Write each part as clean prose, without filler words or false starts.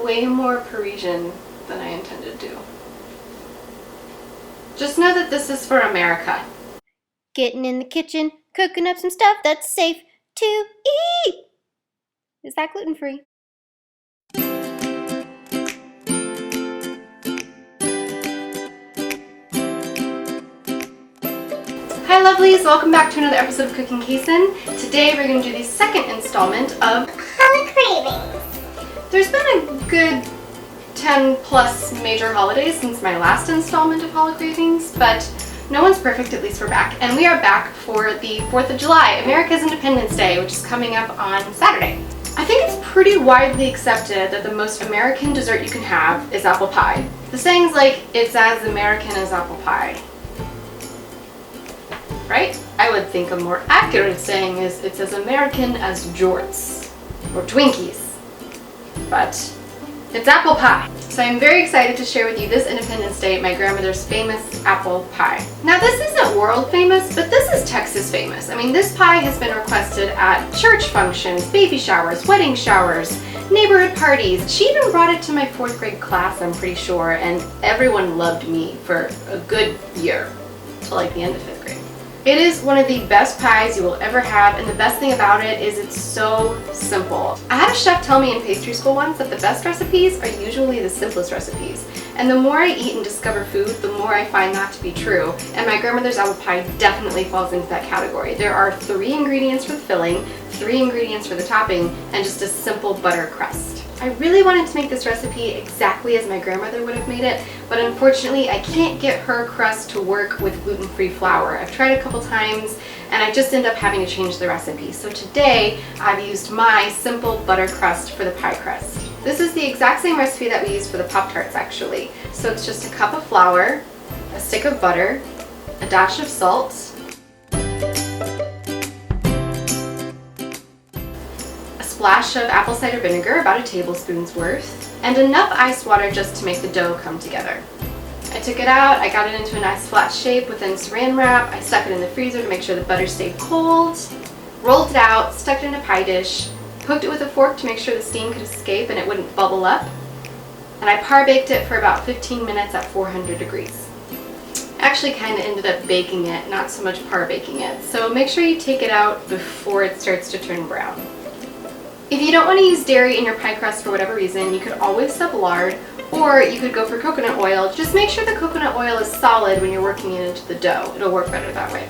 way more Parisian than I intended to. Just know that this is for America. Getting in the kitchen, cooking up some stuff that's safe to eat. Is that gluten-free? Hi lovelies, welcome back to another episode of Cooking Kaizen. Today we're going to do the second installment of Cravings. There's been a good 10 plus major holidays since my last installment of Holiday Cravings, but no one's perfect, at least we're back. And we are back for the 4th of July, America's Independence Day, which is coming up on Saturday. I think it's pretty widely accepted that the most American dessert you can have is apple pie. The saying's like, it's as American as apple pie. Right? I would think a more accurate saying is it's as American as jorts or Twinkies. But it's apple pie. So I'm very excited to share with you this Independence Day my grandmother's famous apple pie. Now this isn't world famous, but this is Texas famous. I mean, this pie has been requested at church functions, baby showers, wedding showers, neighborhood parties. She even brought it to my 4th grade class, I'm pretty sure, and everyone loved me for a good year, till like the end of 5th grade. It is one of the best pies you will ever have, and the best thing about it is it's so simple. I had a chef tell me in pastry school once that the best recipes are usually the simplest recipes. And the more I eat and discover food, the more I find that to be true. And my grandmother's apple pie definitely falls into that category. There are 3 ingredients for the filling, 3 ingredients for the topping, and just a simple butter crust. I really wanted to make this recipe exactly as my grandmother would have made it, but unfortunately I can't get her crust to work with gluten-free flour. I've tried a couple times and I just end up having to change the recipe. So today I've used my simple butter crust for the pie crust. This is the exact same recipe that we used for the Pop-Tarts actually. So it's just a cup of flour, a stick of butter, a dash of salt, splash of apple cider vinegar, about a tablespoon's worth, and enough ice water just to make the dough come together. I took it out, I got it into a nice flat shape within saran wrap, I stuck it in the freezer to make sure the butter stayed cold, rolled it out, stuck it in a pie dish, poked it with a fork to make sure the steam could escape and it wouldn't bubble up, and I par baked it for about 15 minutes at 400 degrees. I actually kind of ended up baking it, not so much par baking it, so make sure you take it out before it starts to turn brown. If you don't want to use dairy in your pie crust for whatever reason, you could always sub lard, or you could go for coconut oil. Just make sure the coconut oil is solid when you're working it into the dough. It'll work better that way.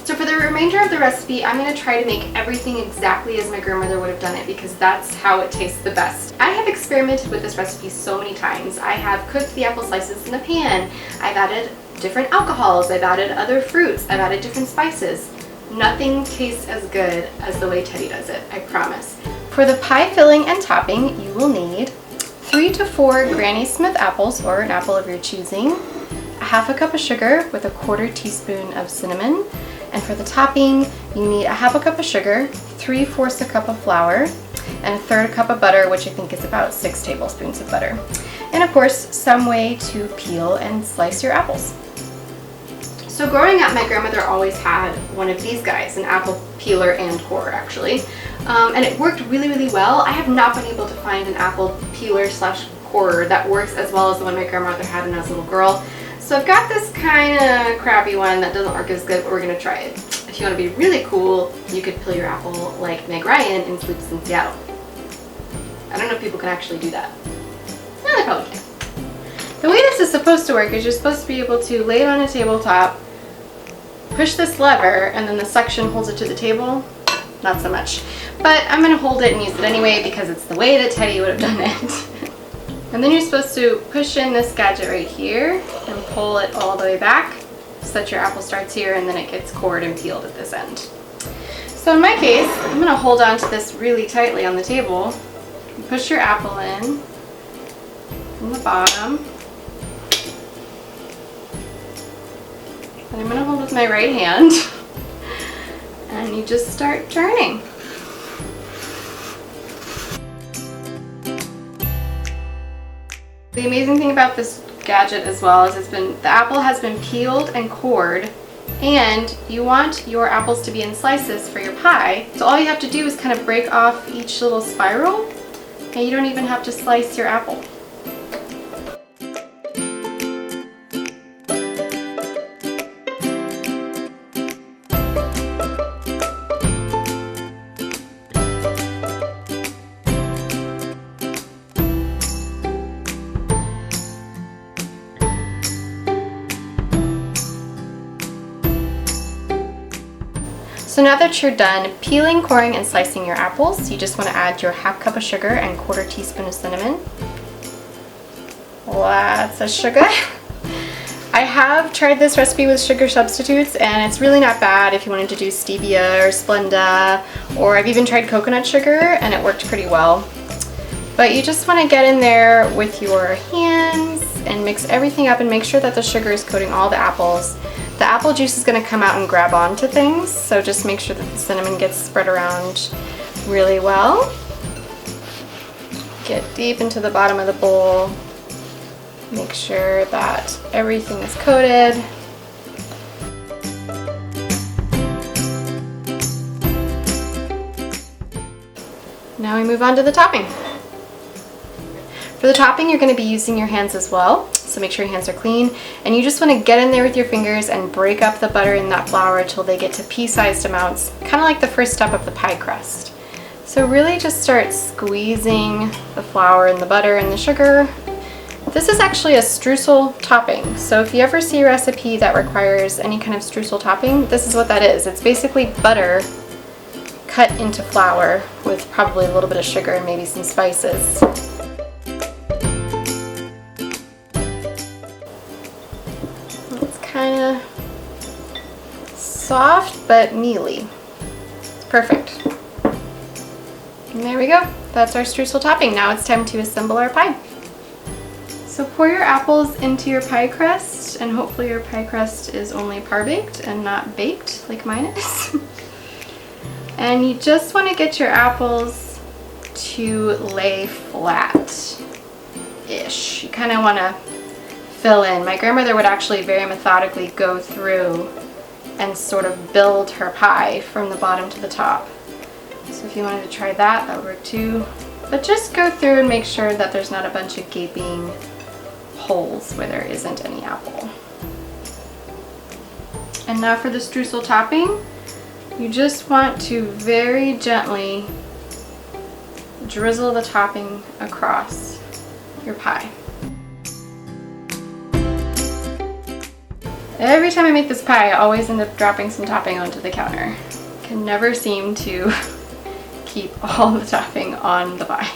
So for the remainder of the recipe, I'm going to try to make everything exactly as my grandmother would have done it because that's how it tastes the best. I have experimented with this recipe so many times. I have cooked the apple slices in a pan. I've added different alcohols. I've added other fruits. I've added different spices. Nothing tastes as good as the way Teddy does it, I promise. For the pie filling and topping, you will need 3 to 4 Granny Smith apples, or an apple of your choosing, a half a cup of sugar with a 1/4 teaspoon of cinnamon, and for the topping, you need a half a cup of sugar, 3/4 a cup of flour, and a 1/3 cup of butter, which I think is about 6 tablespoons of butter. And of course, some way to peel and slice your apples. So growing up, my grandmother always had one of these guys, an apple peeler and corer actually, and it worked really, really well. I have not been able to find an apple peeler / corer that works as well as the one my grandmother had when I was a little girl. So I've got this kind of crappy one that doesn't work as good, but we're going to try it. If you want to be really cool, you could peel your apple like Meg Ryan in Sleepless in Seattle. I don't know if people can actually do that. No, they probably can. The way this is supposed to work is you're supposed to be able to lay it on a tabletop, push this lever, and then the suction holds it to the table. Not so much. But I'm going to hold it and use it anyway because it's the way that Teddy would have done it. And then you're supposed to push in this gadget right here and pull it all the way back so that your apple starts here and then it gets cored and peeled at this end. So in my case, I'm going to hold on to this really tightly on the table. You push your apple in from the bottom. And I'm going to hold with my right hand, and you just start turning. The amazing thing about this gadget as well is the apple has been peeled and cored, and you want your apples to be in slices for your pie. So all you have to do is kind of break off each little spiral And you don't even have to slice your apple. So now that you're done peeling, coring, and slicing your apples, you just want to add your half cup of sugar and 1/4 teaspoon of cinnamon. Lots of sugar. I have tried this recipe with sugar substitutes and it's really not bad if you wanted to do stevia or Splenda, or I've even tried coconut sugar and it worked pretty well. But you just want to get in there with your hands and mix everything up and make sure that the sugar is coating all the apples. The apple juice is going to come out and grab onto things, so just make sure that the cinnamon gets spread around really well. Get deep into the bottom of the bowl. Make sure that everything is coated. Now we move on to the topping. For the topping, you're going to be using your hands as well, so make sure your hands are clean. And you just want to get in there with your fingers and break up the butter in that flour until they get to pea-sized amounts, kind of like the first step of the pie crust. So really just start squeezing the flour and the butter and the sugar. This is actually a streusel topping, so if you ever see a recipe that requires any kind of streusel topping, this is what that is. It's basically butter cut into flour with probably a little bit of sugar and maybe some spices. It's kind of soft but mealy. It's perfect. And there we go. That's our streusel topping. Now it's time to assemble our pie. So pour your apples into your pie crust, and hopefully your pie crust is only par-baked and not baked like mine is. And you just want to get your apples to lay flat-ish. You kind of want to fill in. My grandmother would actually very methodically go through and sort of build her pie from the bottom to the top. So if you wanted to try that, that would work too. But just go through and make sure that there's not a bunch of gaping holes where there isn't any apple. And now for the streusel topping, you just want to very gently drizzle the topping across your pie. Every time I make this pie, I always end up dropping some topping onto the counter. Can never seem to keep all the topping on the pie.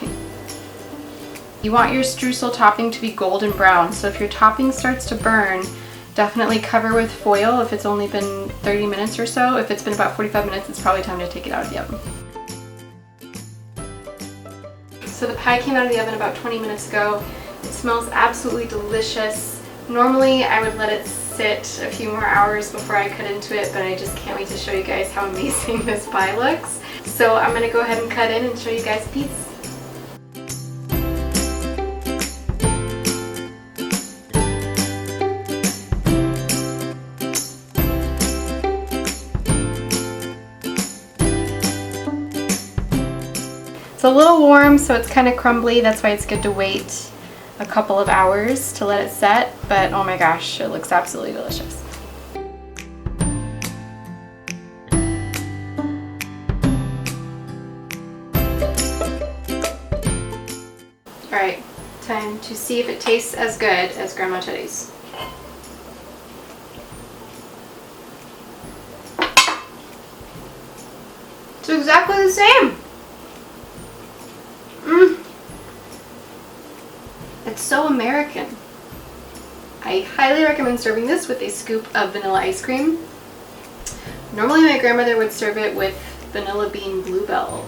You want your streusel topping to be golden brown, so if your topping starts to burn, definitely cover with foil if it's only been 30 minutes or so. If it's been about 45 minutes, it's probably time to take it out of the oven. So the pie came out of the oven about 20 minutes ago. It smells absolutely delicious. Normally I would let it sit a few more hours before I cut into it, but I just can't wait to show you guys how amazing this pie looks. So I'm going to go ahead and cut in and show you guys a piece. It's a little warm, so it's kind of crumbly. That's why it's good to wait a couple of hours to let it set, but oh my gosh, it looks absolutely delicious. Alright, time to see if it tastes as good as Grandma Teddy's. It's exactly the same! It's so American. I highly recommend serving this with a scoop of vanilla ice cream. Normally my grandmother would serve it with vanilla bean bluebell.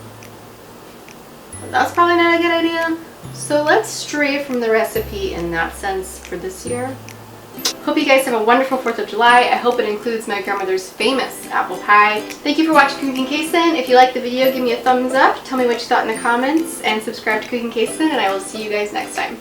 But that's probably not a good idea. So let's stray from the recipe in that sense for this year. Hope you guys have a wonderful 4th of July. I hope it includes my grandmother's famous apple pie. Thank you for watching Cooking Kaysen. If you liked the video, give me a thumbs up. Tell me what you thought in the comments and subscribe to Cooking Kaysen, and I will see you guys next time.